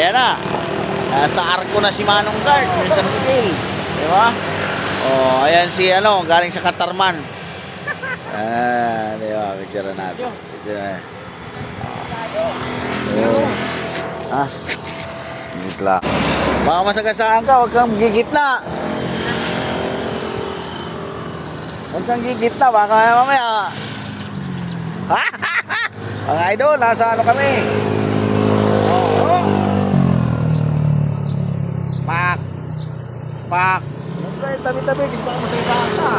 Ayan na. Nasa arko na si Manong Guard ng San Miguel. Di ba? Oh, ayan si ano, galing sa Katarman. Di ba? Picture natin. Picture na. Ah. Dito lang. Baka masagasaan ka, huwag kang gigitna. Huwag kang gigitna, baka mamaya. Mga idol, nasa ano kami? Oh. Pak. Pak. Huwag kayo tabi-tabi, di ba masagasaan ka?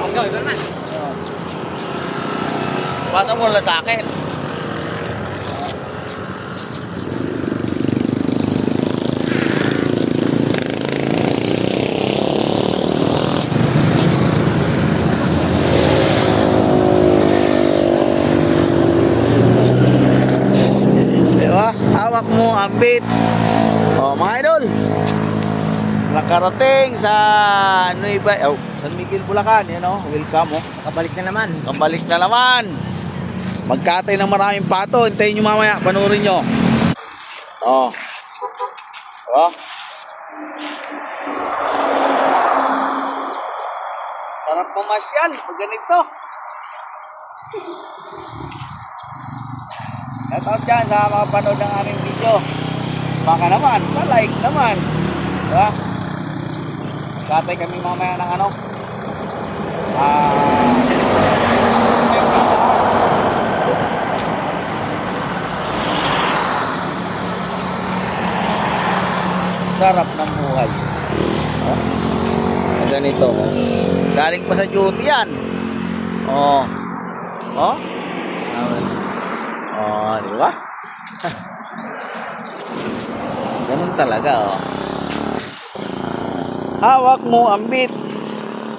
Ikaw naman. Bata mo lang sa akin. Diba? Hawak mo ang bit. Oh, mga idol. Nakarating sa San Miguel, Bulacan. Yan oh, welcome oh. Kabalik na naman. Kabalik na naman. Magkatay ng maraming pato. Hintayin nyo mamaya. Panurin nyo. Oh. Oh. Sarap mamasyal pag ganito. Shoutout dyan sa mga panood ng aming video. Baka naman, pa-like naman. Diba? Katay kami mamaya ng ano. Sarap ng buhay. Oh. Ganito. Galing pa sa duty yan. Oh. Oh. Oh, di ba? Ganun talaga, oh. Hawak mo ang bit.